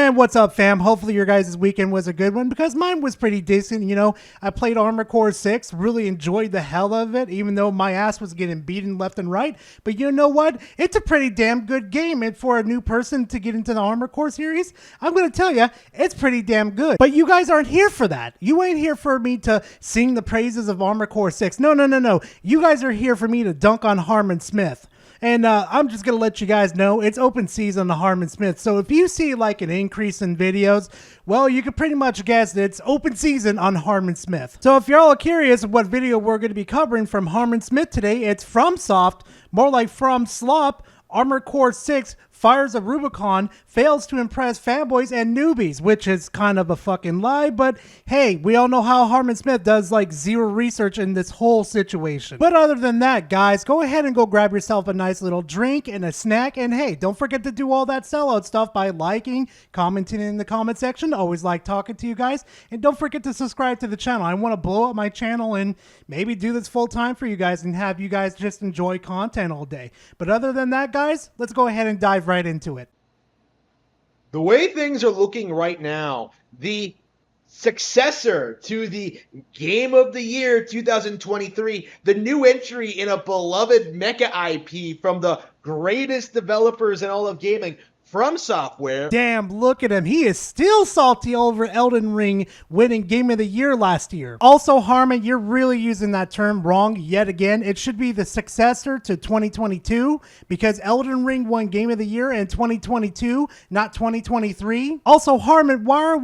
And what's up, fam? Hopefully your guys' weekend was a good one, because mine was pretty decent. You know, I played Armored Core 6, really enjoyed the hell of it, even though my ass was getting beaten left and right. But you know what? It's a pretty damn good game, and for a new person to get into the Armored Core series, I'm going to tell you, it's pretty damn good. But you guys aren't here for that. You ain't here for me to sing the praises of Armored Core 6. No. You guys are here for me to dunk on Harman Smith. And I'm just going to let you guys know it's open season on the Harman Smith. So if you see like an increase in videos, well, you can pretty much guess that it's open season on Harman Smith. So if you're all curious what video we're going to be covering from Harman Smith today, it's FromSoft, more like From Slop, Armored Core 6, fires a Rubicon, fails to impress fanboys and newbies, which is kind of a fucking lie, but hey, we all know how Harman Smith does like zero research in this whole situation. But other than that, guys, go ahead and go grab yourself a nice little drink and a snack, and hey, don't forget to do all that sellout stuff by liking, commenting in the comment section. Always like talking to you guys, and don't forget to subscribe to the channel. I want to blow up my channel and maybe do this full time for you guys and have you guys just enjoy content all day. But other than that, guys, let's go ahead and dive right into it. The way things are looking right now, the successor to the Game of the Year 2023, the new entry in a beloved mecha IP from the greatest developers in all of gaming, From Software. Damn, look at him. He is still salty over Elden Ring winning Game of the Year last year. Also, Harman, you're really using that term wrong yet again. It should be the successor to 2022, because Elden Ring won Game of the Year in 2022, not 2023. Also, Harman, why are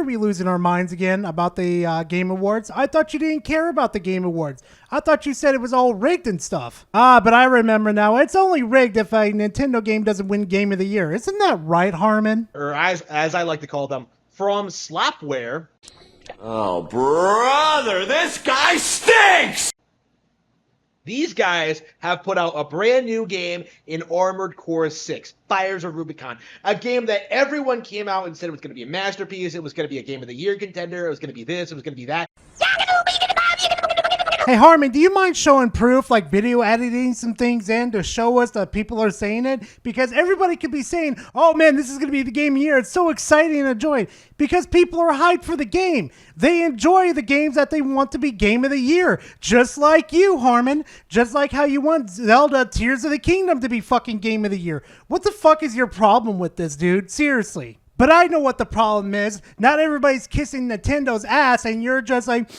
we losing our minds again about the Game Awards? I thought you didn't care about the Game Awards. I thought you said it was all rigged and stuff. But I remember now. It's only rigged if a Nintendo game doesn't win Game of the Year. Isn't that right, Harman? Or as I like to call them, From Slopware. Oh, brother, this guy stinks! These guys have put out a brand new game in Armored Core 6, Fires of Rubicon, a game that everyone came out and said it was going to be a masterpiece, it was going to be a Game of the Year contender, it was going to be this, it was going to be that. Hey, Harman, do you mind showing proof, like video editing some things in to show us that people are saying it? Because everybody could be saying, oh man, this is going to be the game of the year. It's so exciting and enjoying. Because people are hyped for the game. They enjoy the games that they want to be game of the year. Just like you, Harman. Just like how you want Zelda Tears of the Kingdom to be fucking game of the year. What the fuck is your problem with this, dude? Seriously. But I know what the problem is. Not everybody's kissing Nintendo's ass and you're just like,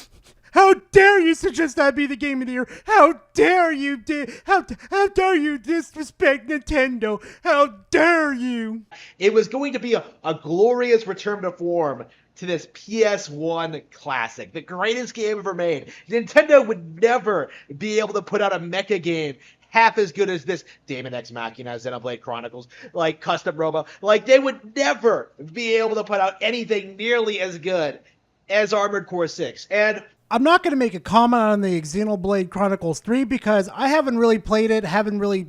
how dare you suggest that be the game of the year? How dare you how dare you disrespect Nintendo? How dare you? It was going to be a glorious return to form to this PS1 classic, the greatest game ever made. Nintendo would never be able to put out a mecha game half as good as this Daemon X Machina, Xenoblade Chronicles, like Custom Robo. Like, they would never be able to put out anything nearly as good as Armored Core 6. And I'm not going to make a comment on the Xenoblade Chronicles 3 because I haven't really played it, haven't really,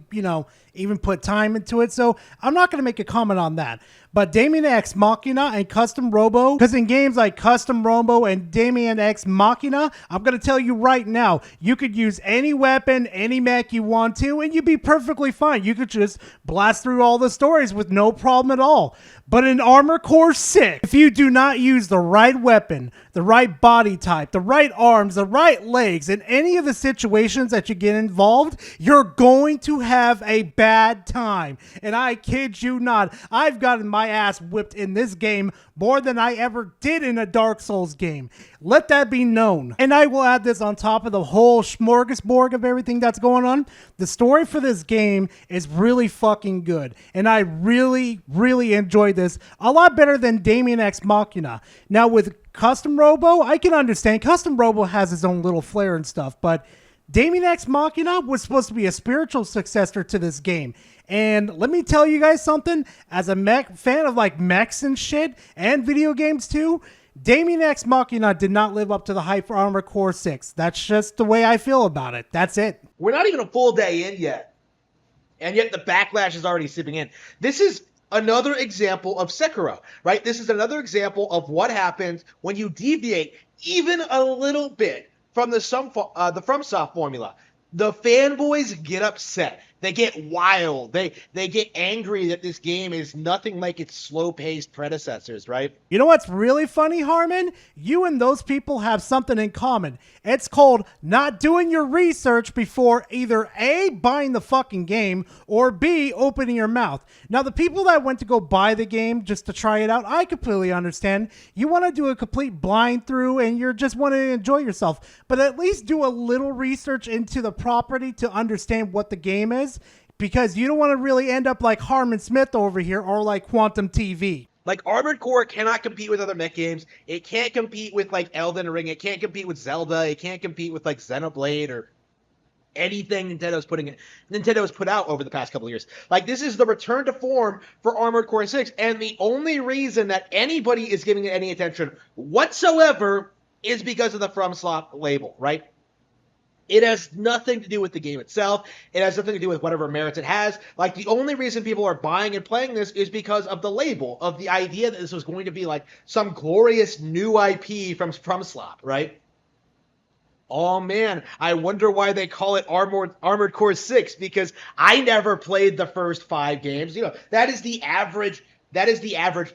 even put time into it, so I'm not going to make a comment on that. But Daemon X Machina and Custom Robo, because in games like Custom Robo and Daemon X Machina, I'm going to tell you right now, you could use any weapon, any mech you want to, and you'd be perfectly fine. You could just blast through all the stories with no problem at all. But in Armored Core 6, if you do not use the right weapon, the right body type, the right arms, the right legs, in any of the situations that you get involved, you're going to have a bad time. And I kid you not, I've gotten my ass whipped in this game more than I ever did in a Dark Souls game. Let that be known. And I will add this on top of the whole smorgasbord of everything that's going on. The story for this game is really fucking good. And I really, really enjoyed this a lot better than Daemon X Machina. Now with Custom Robo, I can understand. Custom Robo has his own little flair and stuff, but Daemon X Machina was supposed to be a spiritual successor to this game. And let me tell you guys something, as a fan of like mechs and shit, and video games too, Daemon X Machina did not live up to the hype for Armored Core 6. That's just the way I feel about it. That's it. We're not even a full day in yet, and yet the backlash is already sipping in. This is another example of Sekiro, right? This is another example of what happens when you deviate even a little bit from the FromSoft formula. The fanboys get upset. They get wild. They get angry that this game is nothing like its slow-paced predecessors, right? You know what's really funny, Harman? You and those people have something in common. It's called not doing your research before either A, buying the fucking game, or B, opening your mouth. Now, the people that went to go buy the game just to try it out, I completely understand. You want to do a complete blind through and you're just want to enjoy yourself. But at least do a little research into the property to understand what the game is, because you don't want to really end up like Harman Smith over here or like Quantum TV. Like, Armored Core cannot compete with other mech games. It can't compete with, like, Elden Ring. It can't compete with Zelda. It can't compete with, like, Xenoblade or anything Nintendo's put out over the past couple of years. Like, this is the return to form for Armored Core 6, and the only reason that anybody is giving it any attention whatsoever is because of the FromSoft label, right? It has nothing to do with the game itself. It has nothing to do with whatever merits it has. Like, the only reason people are buying and playing this is because of the label, of the idea that this was going to be like some glorious new IP from FromSoft, right? Oh man, I wonder why they call it Armored Core 6, because I never played the first 5 games. You know, that is the average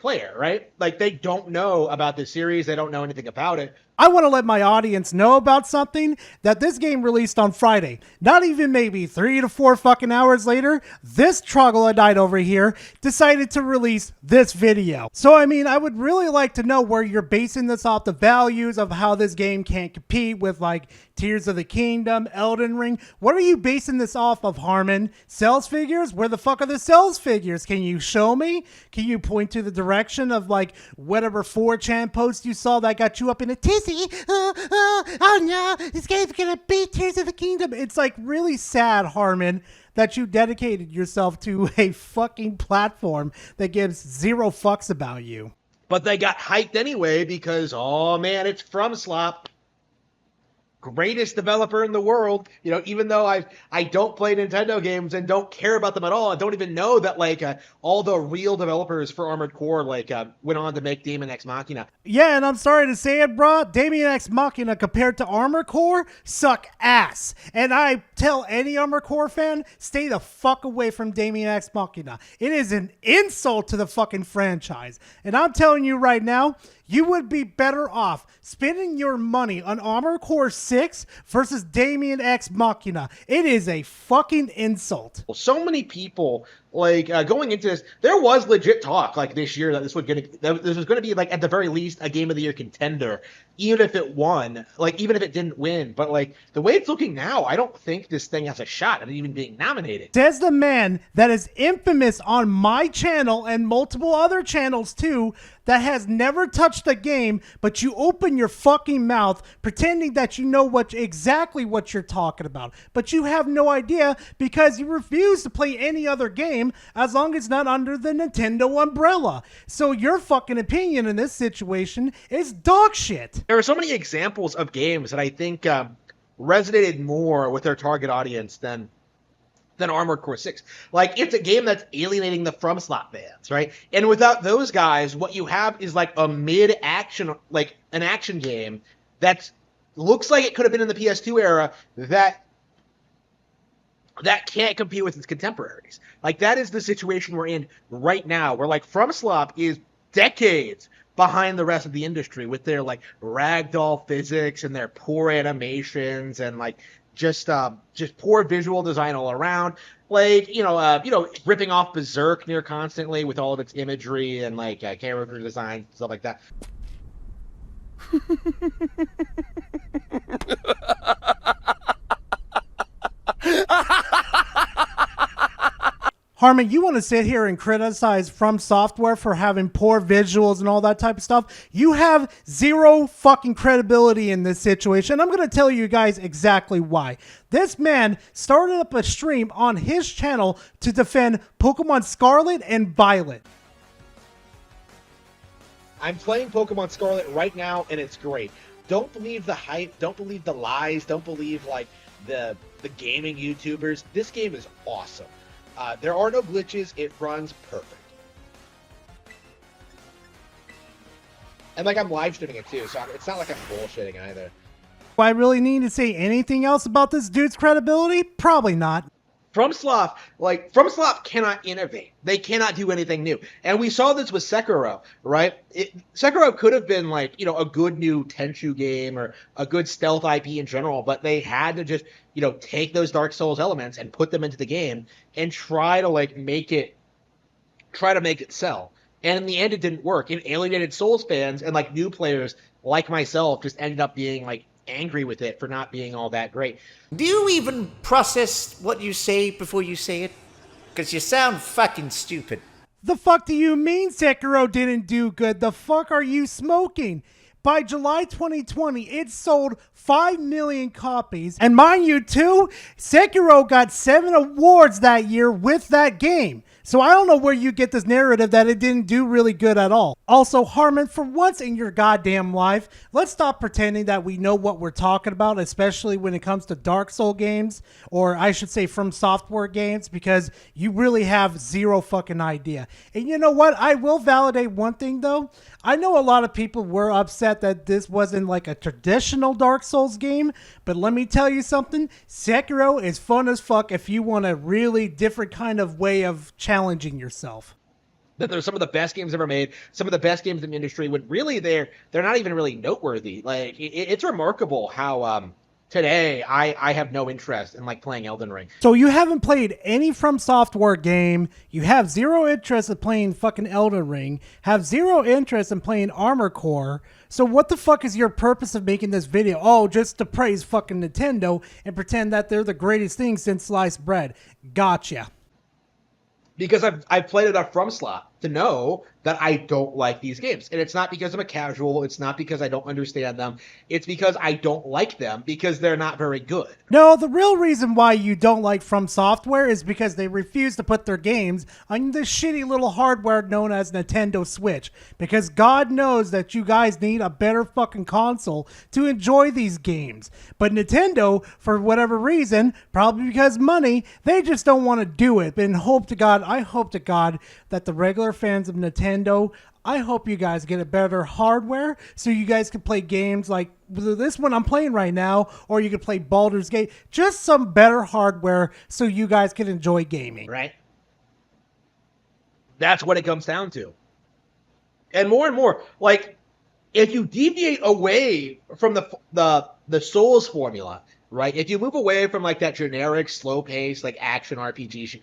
player, right? Like, they don't know about this series. They don't know anything about it. I want to let my audience know about something, that this game released on Friday. Not even maybe 3 to 4 fucking hours later, this troglodyte over here decided to release this video. So, I mean, I would really like to know where you're basing this off, the values of how this game can't compete with, like, Tears of the Kingdom, Elden Ring. What are you basing this off of, Harman? Sales figures? Where the fuck are the sales figures? Can you show me? Can you point to the direction of, like, whatever 4chan post you saw that got you up in a tizzy? Oh no, this game's gonna beat Tears of the Kingdom. It's like really sad, Harman, that you dedicated yourself to a fucking platform that gives 0 fucks about you. But they got hyped anyway because, oh man, it's FromSoft. Greatest developer in the world. You know, even though I don't play Nintendo games and don't care about them at all, I don't even know that, like, all the real developers for Armored Core, like, went on to make Daemon X Machina. Yeah, and I'm sorry to say it, bro, Daemon X Machina compared to Armored Core suck ass. And I tell any Armored Core fan, stay the fuck away from Daemon X Machina. It is an insult to the fucking franchise. And I'm telling you right now, you would be better off spending your money on Armored Core 6 versus Daemon X Machina. It is a fucking insult. Well, so many people, like, going into this, there was legit talk, like, this year that this was going to be, like, at the very least, a Game of the Year contender, even if it won, like, even if it didn't win. But, like, the way it's looking now, I don't think this thing has a shot at even being nominated. Says the man that is infamous on my channel and multiple other channels too, that has never touched the game, but you open your fucking mouth pretending that you know exactly what you're talking about. But you have no idea because you refuse to play any other game as long as it's not under the Nintendo umbrella. So your fucking opinion in this situation is dog shit. There are so many examples of games that I think resonated more with their target audience than Armored Core 6. Like, it's a game that's alienating the FromSoft fans, right? And without those guys, what you have is like a mid-action, like an action game that looks like it could have been in the PS2 era that can't compete with its contemporaries. Like, that is the situation we're in right now, where, like, FromSoft is decades behind the rest of the industry with their, like, ragdoll physics and their poor animations and, like, just poor visual design all around. Like, ripping off Berserk near constantly with all of its imagery and, like, character design, stuff like that. Harman, you want to sit here and criticize From Software for having poor visuals and all that type of stuff? You have 0 fucking credibility in this situation. I'm going to tell you guys exactly why. This man started up a stream on his channel to defend Pokemon Scarlet and Violet. I'm playing Pokemon Scarlet right now, and it's great. Don't believe the hype. Don't believe the lies. Don't believe, like, the gaming YouTubers. This game is awesome. There are no glitches. It runs perfect. And, like, I'm live streaming it too, so it's not like I'm bullshitting either. Do I really need to say anything else about this dude's credibility? Probably not. FromSoft cannot innovate. They cannot do anything new. And we saw this with Sekiro, right? Sekiro could have been like, a good new Tenchu game or a good stealth IP in general, but they had to just, take those Dark Souls elements and put them into the game and try to make it sell. And in the end, it didn't work. It alienated Souls fans, and new players like myself just ended up being angry with it for not being all that great. Do you even process what you say before you say it? Because you sound fucking stupid. The fuck do you mean Sekiro didn't do good? The fuck are you smoking? By July 2020, it sold 5 million copies. And mind you, too, Sekiro got 7 awards that year with that game. So I don't know where you get this narrative that it didn't do really good at all. Also, Harman, for once in your goddamn life, let's stop pretending that we know what we're talking about, especially when it comes to Dark Soul games, or I should say From Software games, because you really have zero fucking idea. And you know what? I will validate one thing, though. I know a lot of people were upset that this wasn't a traditional Dark Souls game, but let me tell you something. Sekiro is fun as fuck if you want a really different kind of way of challenging yourself. That they're some of the best games ever made, some of the best games in the industry, when really they're not even really noteworthy. It's remarkable how today I have no interest in playing Elden Ring. So you haven't played any From Software game, you have zero interest in playing fucking Elden Ring, have zero interest in playing Armored Core. So what the fuck is your purpose of making this video? Oh, just to praise fucking Nintendo and pretend that they're the greatest thing since sliced bread. Gotcha. Because I've played enough FromSoft to know that I don't like these games. And it's not because I'm a casual. It's not because I don't understand them. It's because I don't like them because they're not very good. No, the real reason why you don't like From Software is because they refuse to put their games on this shitty little hardware known as Nintendo Switch. Because God knows that you guys need a better fucking console to enjoy these games. But Nintendo, for whatever reason, probably because money, they just don't want to do it. And I hope to God that the regular fans of Nintendo, I hope you guys get a better hardware so you guys can play games like this one I'm playing right now, or you can play Baldur's Gate. Just some better hardware so you guys can enjoy gaming. Right? That's what it comes down to. And more, if you deviate away from the Souls formula, right? If you move away from that generic slow pace action RPG,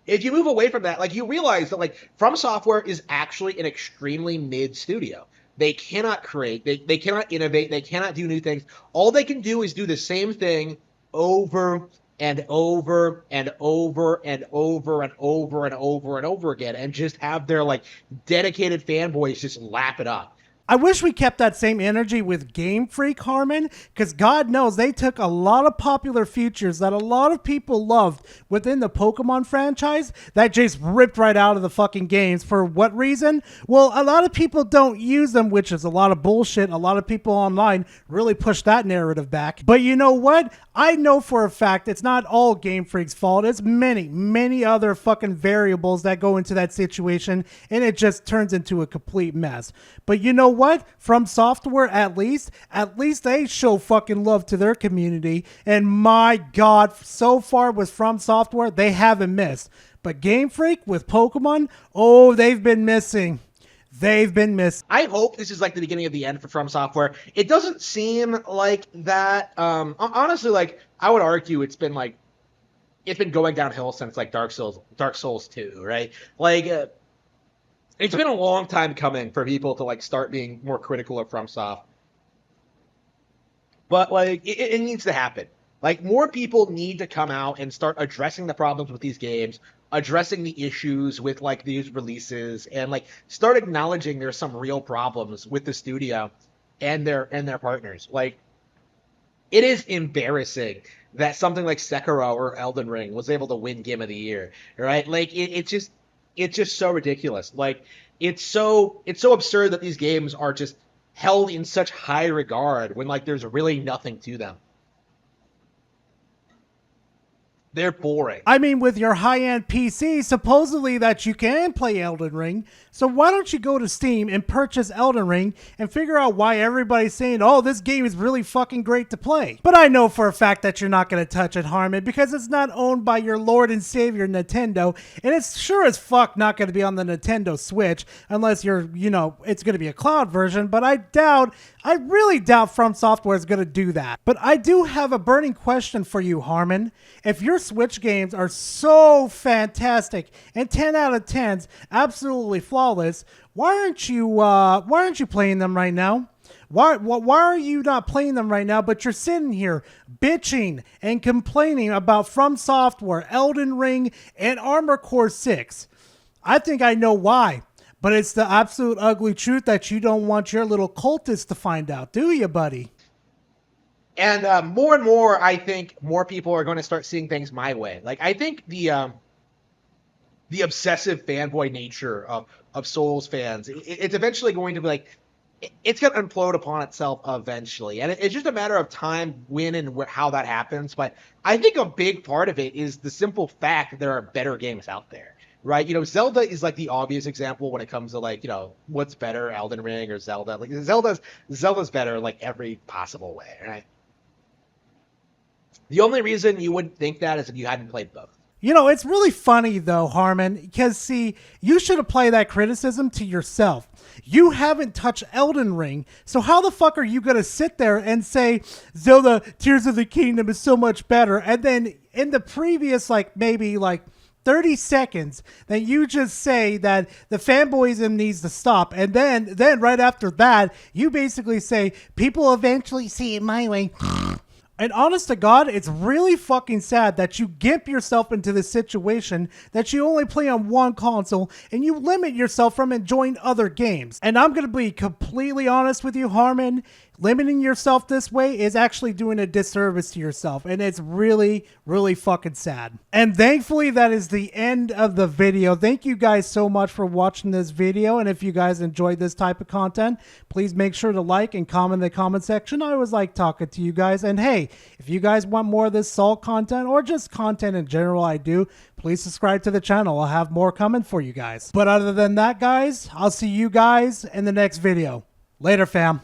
if you move away from that, you realize that From Software is actually an extremely mid studio. They cannot create, they cannot innovate, they cannot do new things. All they can do is do the same thing over and over and over and over and over and over and over again, and just have their dedicated fanboys just lap it up. I wish we kept that same energy with Game Freak, Harman, because God knows they took a lot of popular features that a lot of people loved within the Pokemon franchise that just ripped right out of the fucking games. For what reason? Well, a lot of people don't use them, which is a lot of bullshit. A lot of people online really push that narrative back. But you know what? I know for a fact it's not all Game Freak's fault. It's many, many other fucking variables that go into that situation, and it just turns into a complete mess. But you know what? From Software, at least they show fucking love to their community. And my God, so far with From Software, they haven't missed. But Game Freak with Pokemon, oh, they've been missing. They've been missed. I hope this is the beginning of the end for From Software. It doesn't seem like that. Honestly, I would argue it's been going downhill since Dark Souls 2, right? It's been a long time coming for people to start being more critical of FromSoft. But it needs to happen. More people need to come out and start addressing the problems with these games, addressing the issues with these releases, and start acknowledging there's some real problems with the studio and their partners. It is embarrassing that something like Sekiro or Elden Ring was able to win Game of the Year, right? It's just so ridiculous. It's so absurd that these games are just held in such high regard when there's really nothing to them. They're boring. I mean, with your high-end PC, supposedly that you can play Elden Ring, so why don't you go to Steam and purchase Elden Ring and figure out why everybody's saying, oh, this game is really fucking great to play. But I know for a fact that you're not going to touch it, Harman, because it's not owned by your Lord and Savior Nintendo, and it's sure as fuck not going to be on the Nintendo Switch unless you're, you know, it's going to be a cloud version, but I really doubt From Software is going to do that. But I do have a burning question for you, Harman. If your Switch games are so fantastic and 10 out of 10s absolutely flawless, why aren't you playing them right now? Why are you not playing them right now, but you're sitting here bitching and complaining about From Software, Elden Ring, and Armored Core 6? I think I know why, but it's the absolute ugly truth that you don't want your little cultists to find out, do you, buddy? And more and more, I think more people are going to start seeing things my way. Like, I think the obsessive fanboy nature of Souls fans, it's eventually going to be like, it's going to implode upon itself eventually. And it's just a matter of time, when and how that happens. But I think a big part of it is the simple fact that there are better games out there, right? You know, Zelda is like the obvious example when it comes to, like, you know, what's better, Elden Ring or Zelda? Like, Zelda's better in like every possible way, right? The only reason you wouldn't think that is if you hadn't played both. You know, it's really funny, though, Harman, because, see, you should apply that criticism to yourself. You haven't touched Elden Ring, so how the fuck are you going to sit there and say, Zelda Tears of the Kingdom is so much better, and then in the previous, like, maybe, like, 30 seconds, then you just say that the fanboyism needs to stop, and then right after that, you basically say, people eventually see it my way. And honest to God, it's really fucking sad that you gimp yourself into this situation that you only play on one console and you limit yourself from enjoying other games. And I'm going to be completely honest with you, Harman. Limiting yourself this way is actually doing a disservice to yourself, and it's really, really fucking sad. And thankfully, that is the end of the video. Thank you guys so much for watching this video, and if you guys enjoyed this type of content, please make sure to like and comment in the comment section. I always like talking to you guys, and hey, if you guys want more of this Saul content, or just content in general I do, please subscribe to the channel. I'll have more coming for you guys. But other than that, guys, I'll see you guys in the next video. Later, fam.